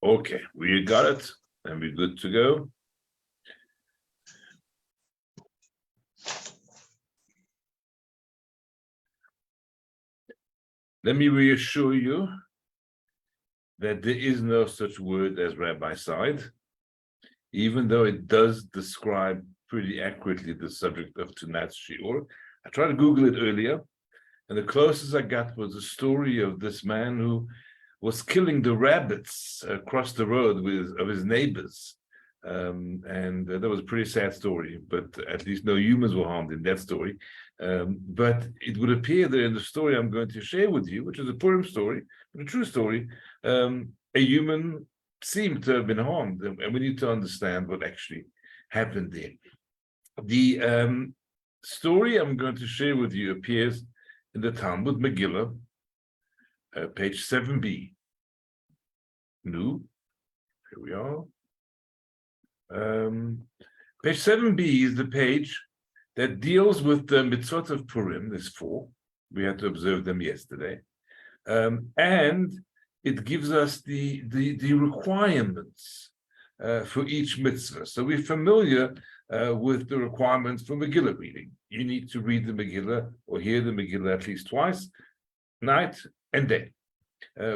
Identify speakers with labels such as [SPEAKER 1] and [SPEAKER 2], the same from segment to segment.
[SPEAKER 1] Okay, we got it, and we're good to go. Let me reassure you that there is no such word as Rabbicide, even though it does describe pretty accurately the subject of tonight's shiur. I tried to Google it earlier, and the closest I got was a story of this man who was killing the rabbits across the road of his neighbors. And that was a pretty sad story, but at least no humans were harmed in that story. But it would appear that in the story I'm going to share with you, which is a Purim story, but a true story, a human seemed to have been harmed, and we need to understand what actually happened there. The story I'm going to share with you appears in the Talmud Megillah, page 7b. New, here we are. Page 7b is the page that deals with the mitzvot of Purim. There's 4. We had to observe them yesterday. And it gives us the requirements for each mitzvah. So we're familiar with the requirements for Megillah reading. You need to read the Megillah or hear the Megillah at least twice, night and day.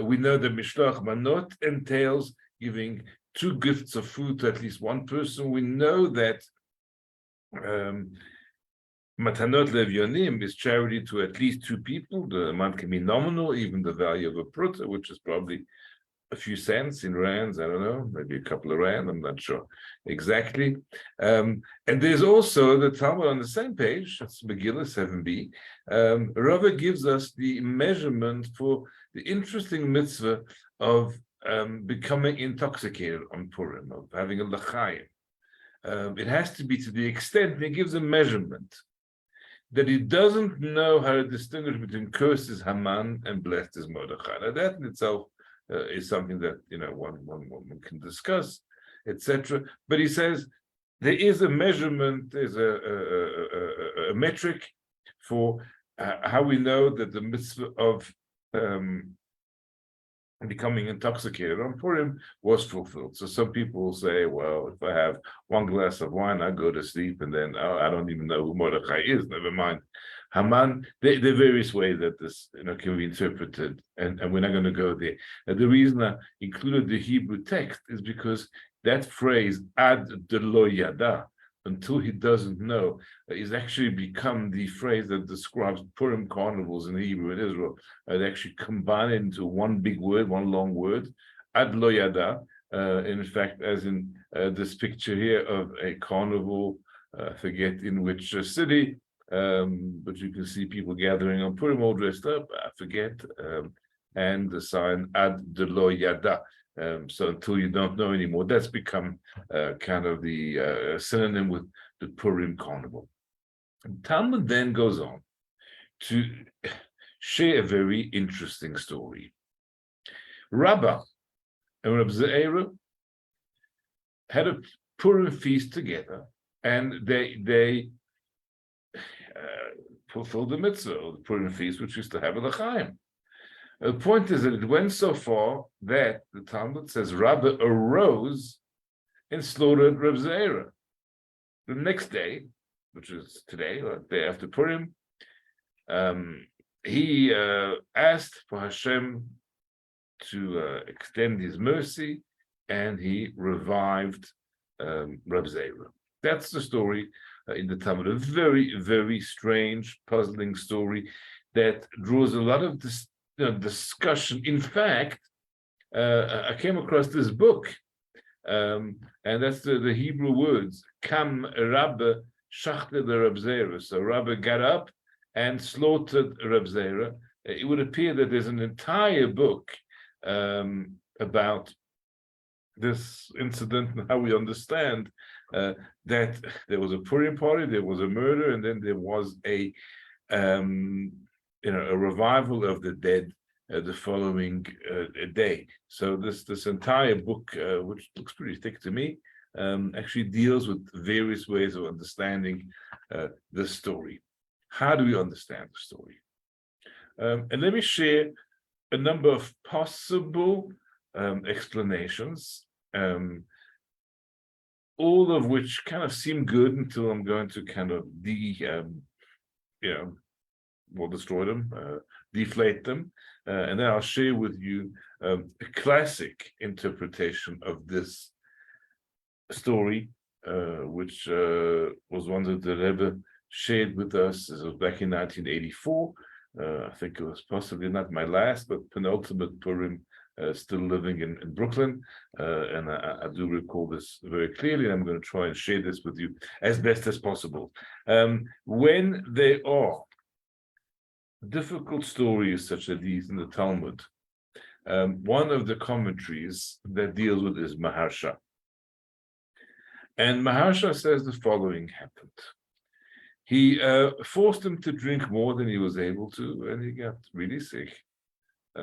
[SPEAKER 1] We know that Mishloach Manot entails giving 2 gifts of food to at least one person. We know that Matanot Levyonim is charity to at least 2 people. The amount can be nominal, even the value of a pruta, which is probably a few cents in rands, I don't know, maybe a couple of rand, I'm not sure exactly. And there's also the Talmud on the same page, that's Megillah 7b. Rava gives us the measurement for the interesting mitzvah of becoming intoxicated on Purim, of having a l'chaim. It has to be to the extent, he gives a measurement, that he doesn't know how to distinguish between cursed is Haman and blessed is Mordechai. Now that in itself is something that one can discuss, etc. But he says there is a measurement, there's a metric for how we know that the mitzvah of becoming intoxicated on Purim was fulfilled. So some people will say, well, if I have 1 glass of wine, I go to sleep, and then I don't even know who Mordechai is, never mind Haman. There are various ways that this can be interpreted, and we're not going to go there. The reason I included the Hebrew text is because that phrase, ad de lo yada, until he doesn't know, is actually become the phrase that describes Purim carnivals in Hebrew in Israel. They actually combine it into one big word, one long word, ad lo yada. In fact, as in this picture here of a carnival, I forget in which city, but you can see people gathering on Purim all dressed up, I forget, and the sign ad de lo yada. So until you don't know anymore, that's become kind of the synonym with the Purim carnival. And Talmud then goes on to share a very interesting story. Rabbah and Reb Ze'era had a Purim feast together, and they fulfilled the mitzvah of the Purim feast, which is to have a l'chaim. The point is that it went so far that the Talmud says Rabbah arose and slaughtered Reb Ze'era. The next day, which is today, or the day after Purim, he asked for Hashem to extend his mercy, and he revived Reb Ze'era. That's the story in the Talmud. A very, very strange, puzzling story that draws a lot of discussion. In fact, I came across this book, and that's the Hebrew words, Kam Rabbe Shachte the Reb Ze'era. So Rabbe got up and slaughtered Reb Ze'era. It would appear that there's an entire book about this incident and how we understand that there was a Purim party, there was a murder, and then there was a revival of the dead the following day. So this entire book, which looks pretty thick to me, actually deals with various ways of understanding the story. How do we understand the story? And let me share a number of possible explanations, all of which kind of seem good until I'm going to kind of destroy them, deflate them, and then I'll share with you a classic interpretation of this story, which was one that the Rebbe shared with us. It was back in 1984. I think it was possibly not my last, but penultimate Purim, still living in Brooklyn. And I do recall this very clearly, and I'm going to try and share this with you as best as possible. When there are difficult stories such as these in the Talmud, one of the commentaries that deals with is Maharsha. And Maharsha says the following happened. He forced him to drink more than he was able to, and he got really sick. He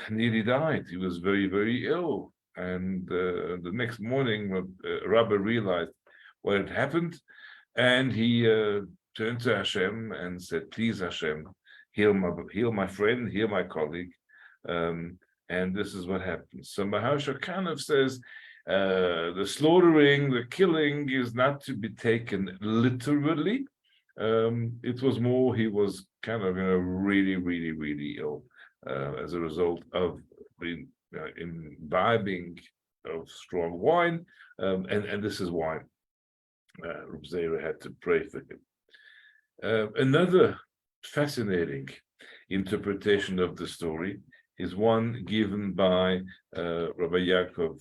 [SPEAKER 1] nearly died. He was very, very ill. And the next morning, Rabbi realized what had happened, and he turned to Hashem and said, "Please, Hashem, heal my friend, heal my colleague." And this is what happens. So Maharsha kind of says the slaughtering, the killing is not to be taken literally. It was more he was kind of really, really, really ill as a result of imbibing of strong wine, and this is why Reb Zera had to pray for him. Another fascinating interpretation of the story is one given by Rabbi Yaakov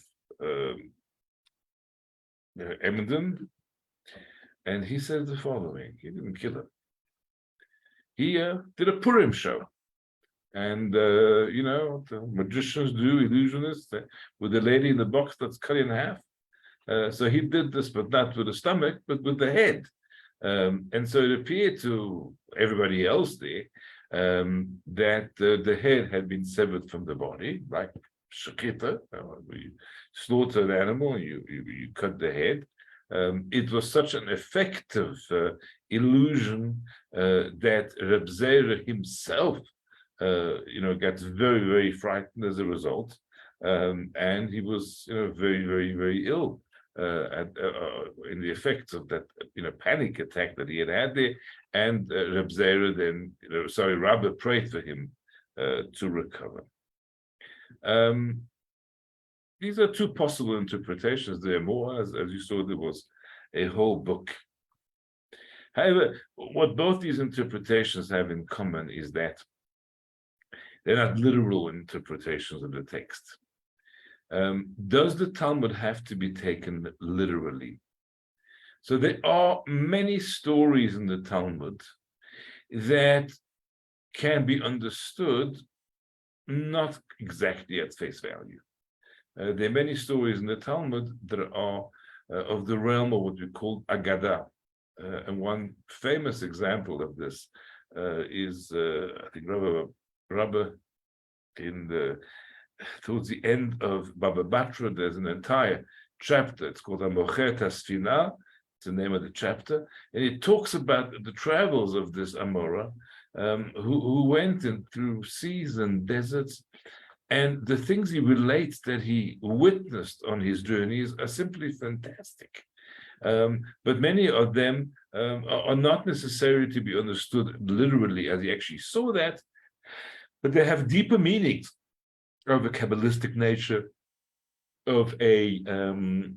[SPEAKER 1] Emden, and he says the following. He didn't kill him. He did a Purim show. And, the magicians do, illusionists, with the lady in the box that's cut in half. So he did this, but not with the stomach, but with the head. And so it appeared to everybody else there that the head had been severed from the body, like shechita. You slaughter an animal, you cut the head. It was such an effective illusion that Reb Zera himself, got very, very frightened as a result, and he was, very, very, very ill in the effects of that, panic attack that he had there. And Reb Zera then, Rabbi prayed for him to recover. These are two possible interpretations. There are more, as you saw, there was a whole book. However, what both these interpretations have in common is that they're not literal interpretations of the text. Does the Talmud have to be taken literally? So there are many stories in the Talmud that can be understood not exactly at face value. There are many stories in the Talmud that are of the realm of what we call Agadah. And one famous example of this is, I think, Rabbi towards the end of Baba Batra, there's an entire chapter. It's called Amocher Tasfina. It's the name of the chapter, and it talks about the travels of this Amora, who went through seas and deserts, and the things he relates that he witnessed on his journeys are simply fantastic. But many of them are not necessary to be understood literally as he actually saw that, but they have deeper meanings of a Kabbalistic nature, of a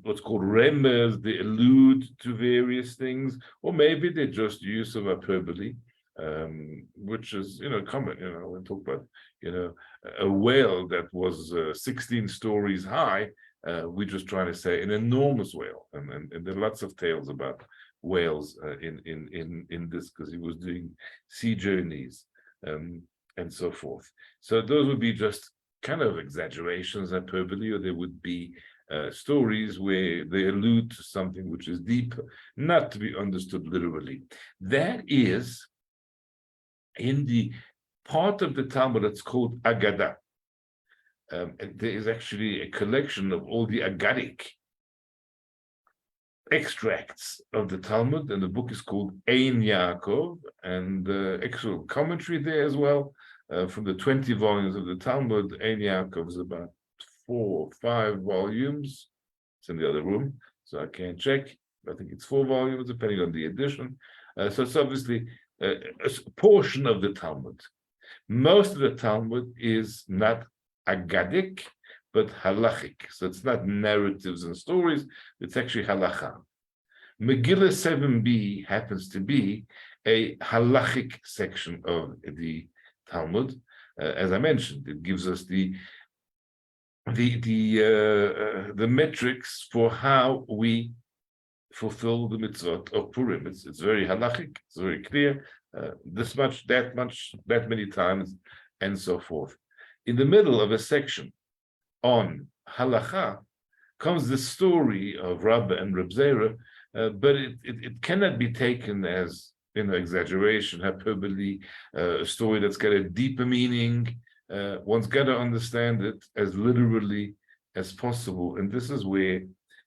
[SPEAKER 1] what's called remez. They allude to various things, or maybe they're just use of hyperbole, which is common. We talk about a whale that was 16 stories high. We're just trying to say an enormous whale, and there are lots of tales about whales in this, because he was doing sea journeys and so forth. So those would be just kind of exaggerations, hyperbole, or there would be stories where they allude to something which is deep, not to be understood literally. That is in the part of the Talmud that's called Agadah. And there is actually a collection of all the Agadic extracts of the Talmud, and the book is called Ein Yaakov, and actual commentary there as well. From the 20 volumes of the Talmud, Ein Yaakov is about 4 or 5 volumes. It's in the other room, so I can't check. I think it's 4 volumes, depending on the edition. So it's obviously a portion of the Talmud. Most of the Talmud is not Aggadic, but halachic. So it's not narratives and stories, it's actually halacha. Megillah 7b happens to be a halachic section of the Talmud. As I mentioned, it gives us the metrics for how we fulfill the mitzvot of Purim. It's very halachic, it's very clear, this much, that many times, and so forth. In the middle of a section on halacha comes the story of Rabba and Reb Zera, but it cannot be taken as exaggeration, hyperbole, a story that's got a deeper meaning. One's got to understand it as literally as possible, and this is where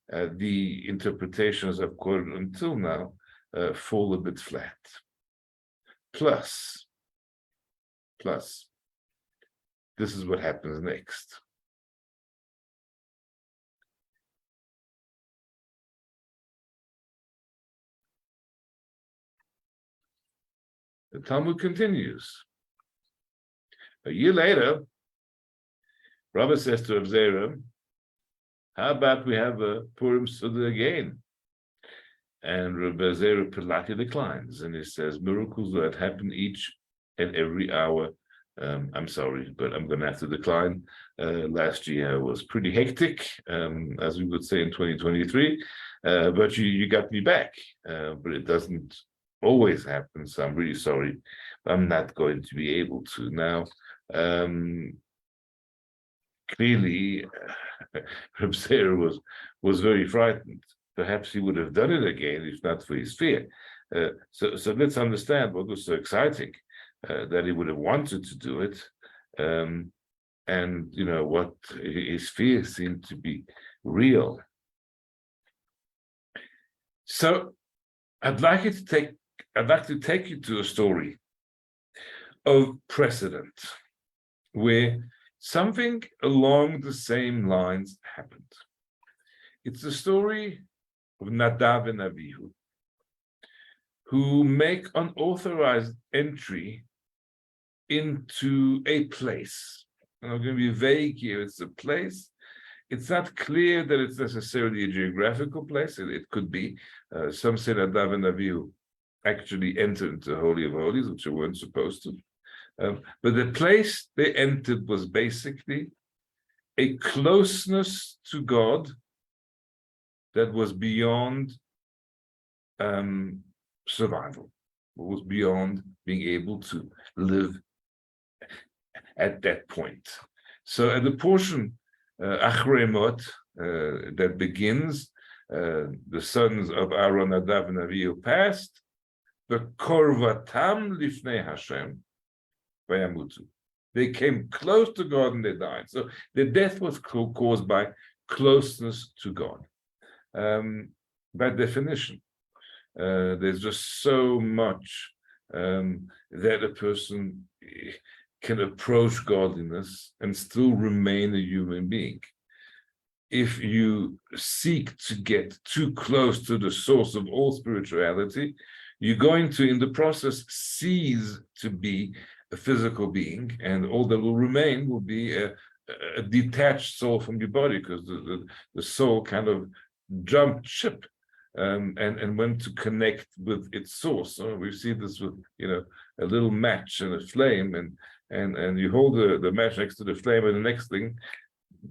[SPEAKER 1] the interpretations I've quoted until now fall a bit flat. Plus, this is what happens next. The Talmud continues. A year later, Rabbi says to Reb Zera, how about we have a Purim Suda again? And Rabbi Zera politely declines, and he says, miracles that happen each and every hour. I'm sorry, but I'm going to have to decline. Last year was pretty hectic, as we would say in 2023, but you got me back. But it doesn't always happen, so I'm really sorry. I'm not going to be able to. Now, clearly, Reb Zera was very frightened. Perhaps he would have done it again if not for his fear. So let's understand what was so exciting, that he would have wanted to do it, and what his fear seemed to be real. So I'd like to take you to a story of precedent where something along the same lines happened. It's the story of Nadav and Avihu, who make unauthorized entry into a place. And I'm going to be vague here. It's a place. It's not clear that it's necessarily a geographical place. It could be. Some say Nadav and Avihu actually entered into the Holy of Holies, which they weren't supposed to. But the place they entered was basically a closeness to God that was beyond survival, was beyond being able to live at that point. So at the portion Achrei Mot that begins, the sons of Aaron, Nadav, and Avihu passed, the korvatam lifnei Hashem vayamutu. They came close to God and they died. So the death was caused by closeness to God. By definition, there's just so much that a person can approach godliness and still remain a human being. If you seek to get too close to the source of all spirituality, you're going to, in the process, cease to be a physical being, and all that will remain will be a detached soul from your body, because the soul kind of jumped ship and went to connect with its source. So we see this with a little match and a flame, and you hold the match next to the flame, and the next thing,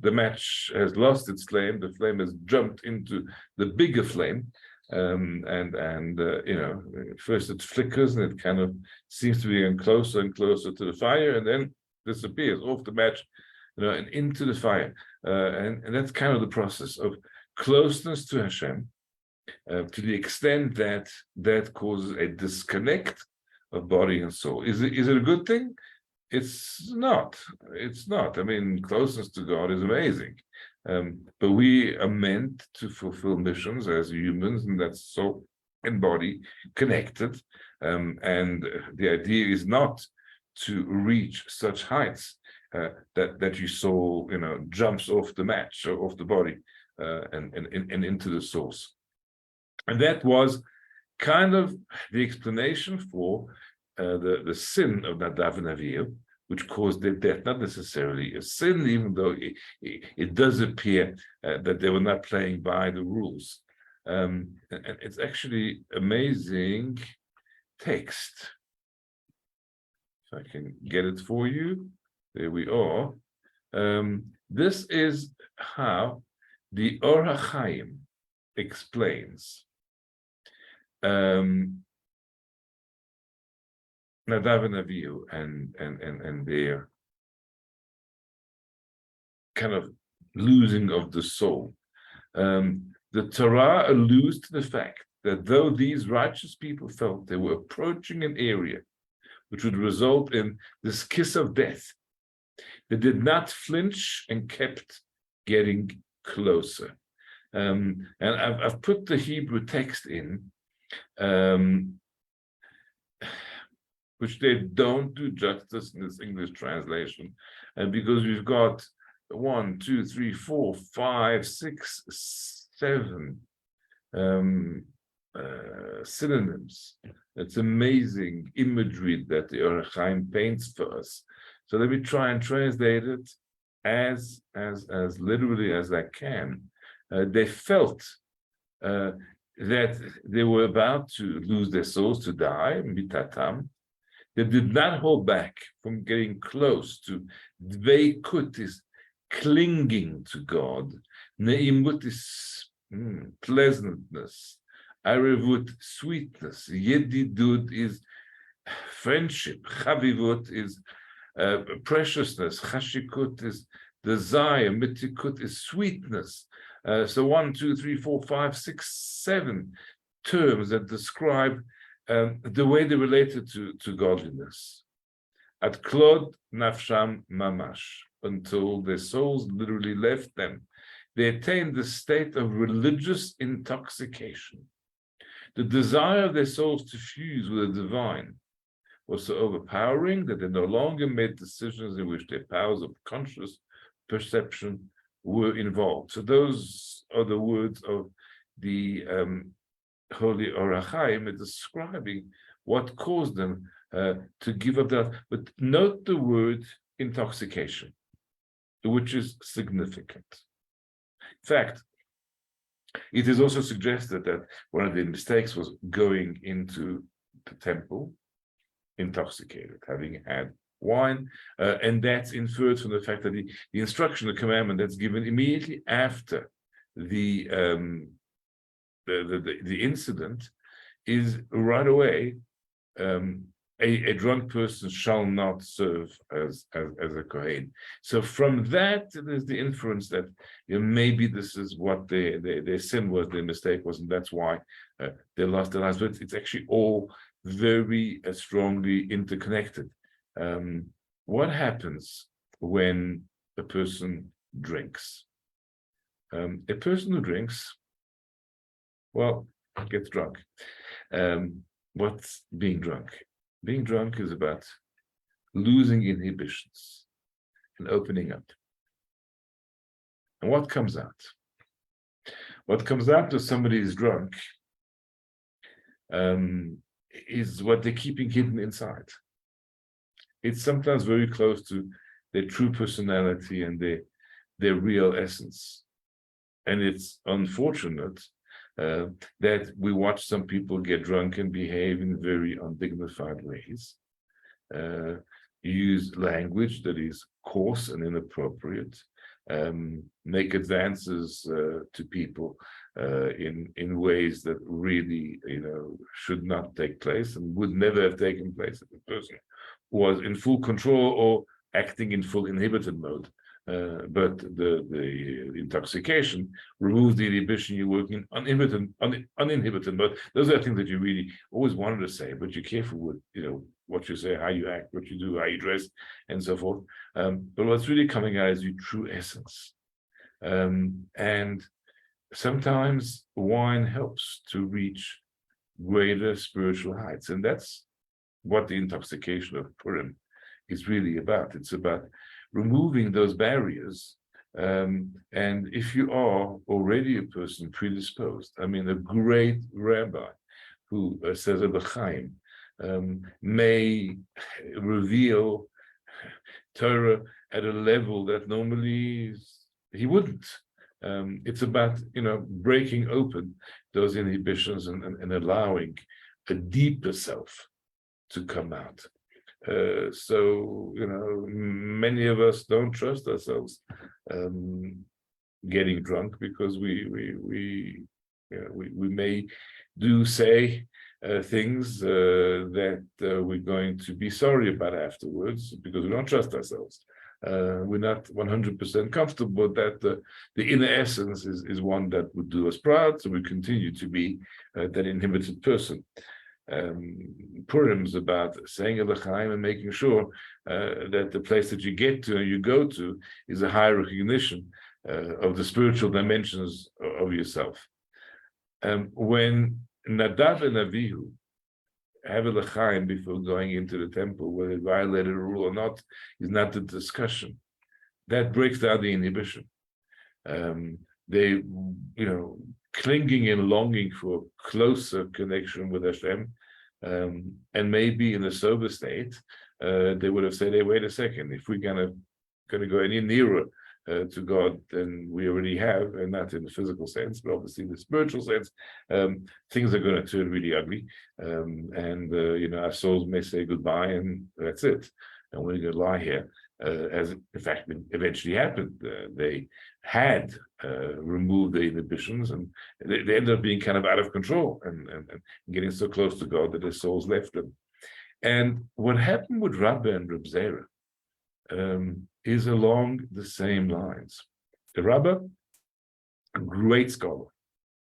[SPEAKER 1] the match has lost its flame. The flame has jumped into the bigger flame, first it flickers and it kind of seems to be getting closer and closer to the fire, and then disappears off the match, and into the fire. And that's kind of the process of closeness to Hashem, to the extent that that causes a disconnect of body and soul. Is it a good thing? It's not. I mean, closeness to God is amazing. But we are meant to fulfill missions as humans, and that's soul and body connected. And the idea is not to reach such heights that your soul, jumps off the match or off the body and into the source. And that was kind of the explanation for the sin of Nadav and Avihu, which caused their death. Not necessarily a sin, even though it does appear that they were not playing by the rules. And it's actually amazing text. If I can get it for you, there we are. This is how the Or HaChaim explains Nadav and Avihu and their kind of losing of the soul. The Torah alludes to the fact that though these righteous people felt they were approaching an area which would result in this kiss of death, they did not flinch and kept getting closer. And I've put the Hebrew text in, which they don't do justice in this English translation, and because we've got 1, 2, 3, 4, 5, 6, 7 synonyms. It's amazing imagery that the Or HaChaim paints for us. So let me try and translate it as literally as I can. They felt that they were about to lose their souls, to die, mitatam. They did not hold back from getting close to dveikutis, clinging to God, neimutis, pleasantness, arevut, sweetness, yedidud is friendship, chavivut is preciousness, chashikut is desire, mitikut is sweetness. So 1, 2, 3, 4, 5, 6, 7 terms that describe the way they related to godliness. At klod nafsham mamash, until their souls literally left them. They attained the state of religious intoxication. The desire of their souls to fuse with the divine was so overpowering that they no longer made decisions in which their powers of conscious perception were involved. So those are the words of the Holy Or HaChaim describing what caused them to give up that. But note the word intoxication, which is significant. In fact, it is also suggested that one of the mistakes was going into the temple intoxicated, having had wine, and that's inferred from the fact that the instruction, the commandment that's given immediately after the incident is right away, a drunk person shall not serve as a Kohen. So from that, there's the inference that maybe this is what their sin was, their mistake was, and that's why they lost their lives. But it's actually all very strongly interconnected. What happens when a person drinks? A person who drinks, well, gets drunk. What's being drunk? Being drunk is about losing inhibitions and opening up. And what comes out? What comes out if somebody is drunk is what they're keeping hidden inside. It's sometimes very close to their true personality and their real essence. And it's unfortunate that we watch some people get drunk and behave in very undignified ways, use language that is coarse and inappropriate, make advances to people in ways that really, should not take place and would never have taken place if the person was in full control or acting in full inhibited mode. But the intoxication removes the inhibition. You're working uninhibited mode. Those are things that you really always wanted to say, but you're careful with what you say, how you act, what you do, how you dress, and so forth. But what's really coming out is your true essence. And sometimes wine helps to reach greater spiritual heights. And that's what the intoxication of Purim is really about. It's about removing those barriers. And if you are already a person predisposed, I mean, a great rabbi who says a Chaim may reveal Torah at a level that normally he wouldn't. It's about, breaking open those inhibitions and allowing a deeper self to come out. So many of us don't trust ourselves getting drunk because we may say things that we're going to be sorry about afterwards because we don't trust ourselves. We're not 100% comfortable that the inner essence is one that would do us proud, so we continue to be that inhibited person. Purim is about saying a l'chaim and making sure that the place that you get to and you go to is a high recognition of the spiritual dimensions of yourself. When Nadav and Avihu have a l'chaim before going into the temple, whether they violated a rule or not, is not the discussion. That breaks down the inhibition. They, clinging and longing for closer connection with Hashem, and maybe in a sober state, they would have said, "Hey, wait a second. If we're gonna go any nearer to God than we already have, and not in the physical sense, but obviously in the spiritual sense, things are going to turn really ugly, and our souls may say goodbye, and that's it. And we're going to lie here." As in fact eventually happened. They had removed the inhibitions, and they ended up being kind of out of control and getting so close to God that their souls left them. And what happened with Rabbi and Reb Zera is along the same lines. The Rabbi, a great scholar,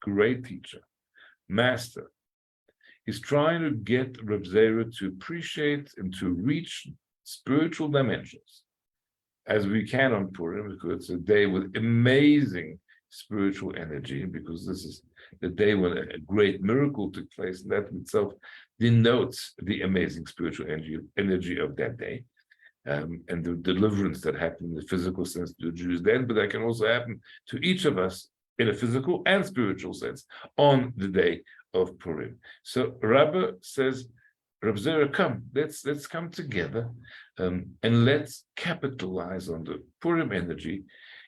[SPEAKER 1] great teacher, master, is trying to get Reb Zera to appreciate and to reach spiritual dimensions as we can on Purim, because it's a day with amazing spiritual energy, because this is the day when a great miracle took place, and that in itself denotes the amazing spiritual energy of that day, and the deliverance that happened in the physical sense to the Jews then, but that can also happen to each of us in a physical and spiritual sense on the day of Purim. So Rabbi says, Reb Zera, come, let's come together, and let's capitalize on the Purim energy.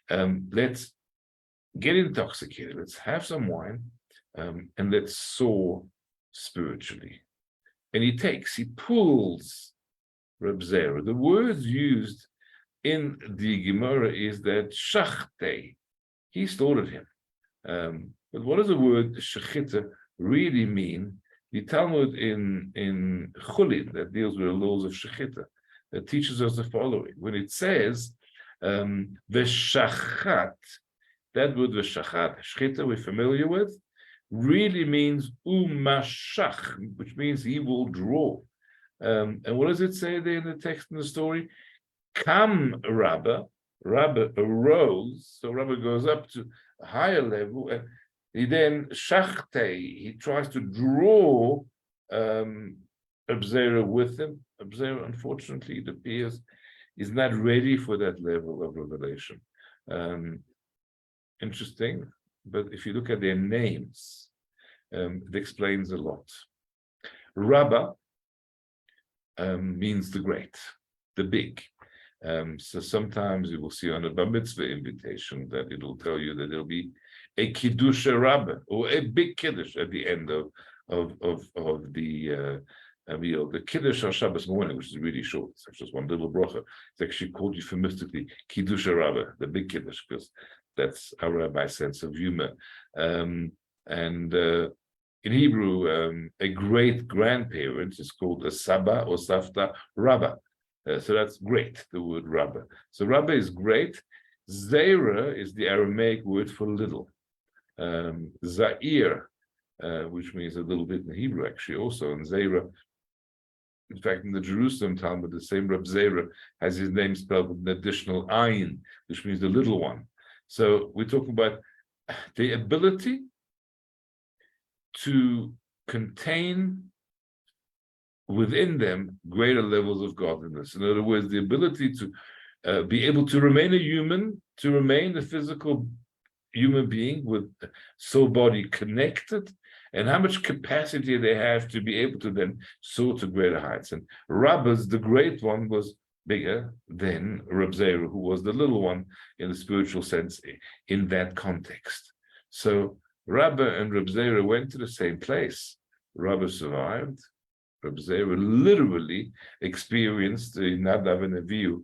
[SPEAKER 1] Let's get intoxicated. Let's have some wine, and let's soar spiritually. And he pulls Reb Zera. The words used in the Gemara is that shachte, he started him. But what does the word shechita really mean? The Talmud in Chulin, that deals with the laws of Shechita, that teaches us the following. When it says, V'shachat, that word V'shachat, Shechita we're familiar with, really means umashach, which means he will draw. And what does it say there in the text in the story? Kam Rabba arose, so Rabba goes up to a higher level, and he then shachte, he tries to draw Reb Zera with him. Reb Zera, unfortunately, it appears, is not ready for that level of revelation. Interesting, but if you look at their names, it explains a lot. Rabba means the great, the big. So sometimes you will see on a bar mitzvah invitation that it will tell you that there'll be a kiddush rabba or a big kiddush at the end of the meal. The kiddush on Shabbos morning, which is really short, it's just one little bracha. It's actually called euphemistically kiddush rabba, the big kiddush, because that's our rabbi's sense of humor. In Hebrew, a great grandparent is called a saba or safta rabba. So that's great, the word rabba. So rabba is great. Zera is the Aramaic word for little. Zair, which means a little bit in Hebrew, actually, also. And Zera, in fact, in the Jerusalem Talmud, the same Reb Zera has his name spelled with an additional ayin, which means the little one. So we're talking about the ability to contain within them greater levels of godliness. In other words, the ability to be able to remain a human, to remain a physical human being with soul body connected, and how much capacity they have to be able to then soar to greater heights. And Rabba's, the great one, was bigger than Reb Zera, who was the little one in the spiritual sense in that context. So Rabba and Reb Zera went to the same place. Rabba survived. Reb Zera literally experienced the Nadav and Avihu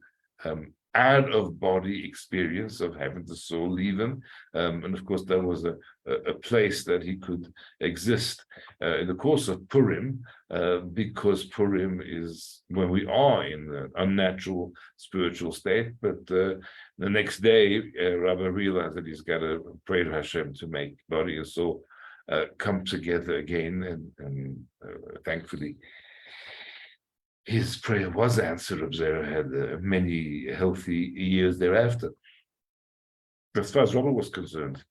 [SPEAKER 1] out of body experience of having the soul leave him. And of course, that was a place that he could exist in the course of Purim, because Purim is when we are in an unnatural spiritual state. But the next day, Rabbi realized that he's got to pray to Hashem to make body and soul come together again. And thankfully, his prayer was answered. Reb Zera had many healthy years thereafter. As far as Robert was concerned,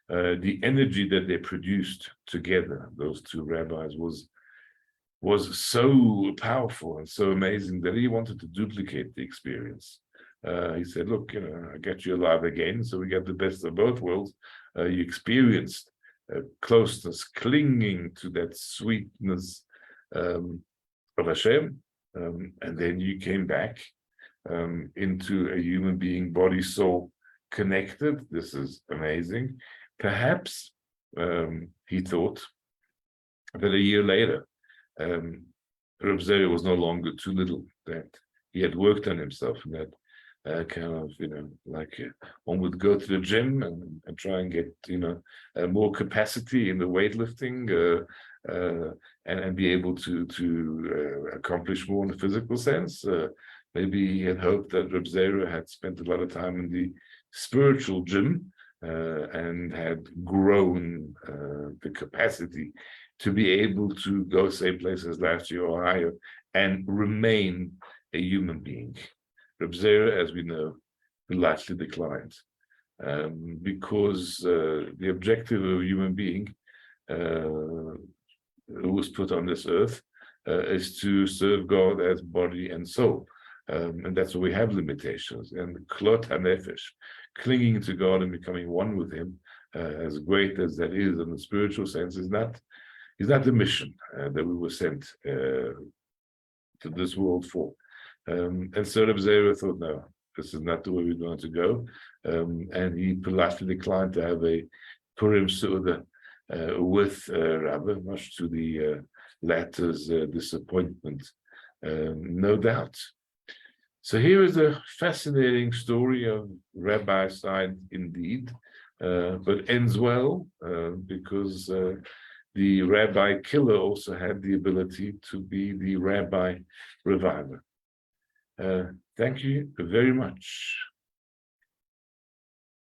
[SPEAKER 1] the energy that they produced together, those two rabbis, was so powerful and so amazing that he wanted to duplicate the experience. He said, look, I get you alive again, so we get the best of both worlds. You experienced closeness, clinging to that sweetness of Hashem, and then you came back into a human being, body, soul connected. This is amazing. Perhaps he thought that a year later, Reb Zera was no longer too little, that he had worked on himself, and that kind of, like one would go to the gym and try and get, more capacity in the weightlifting, and be able to accomplish more in the physical sense. Maybe he had hoped that Reb Zera had spent a lot of time in the spiritual gym and had grown the capacity to be able to go same place as last year or higher and remain a human being. Reb Zera, as we know, largely declined because the objective of a human being who was put on this earth is to serve God as body and soul. And that's where we have limitations. And klot hanefesh, clinging to God and becoming one with Him, as great as that is in the spiritual sense, is not the mission that we were sent to this world for. And so Reb Zera thought, no, this is not the way we're going to go. And he politely declined to have a Purim Su'udah with Rabbi, much to the latter's disappointment, no doubt. So here is a fascinating story of Rabbicide indeed, but ends well because the rabbi killer also had the ability to be the rabbi reviver. Thank you very much.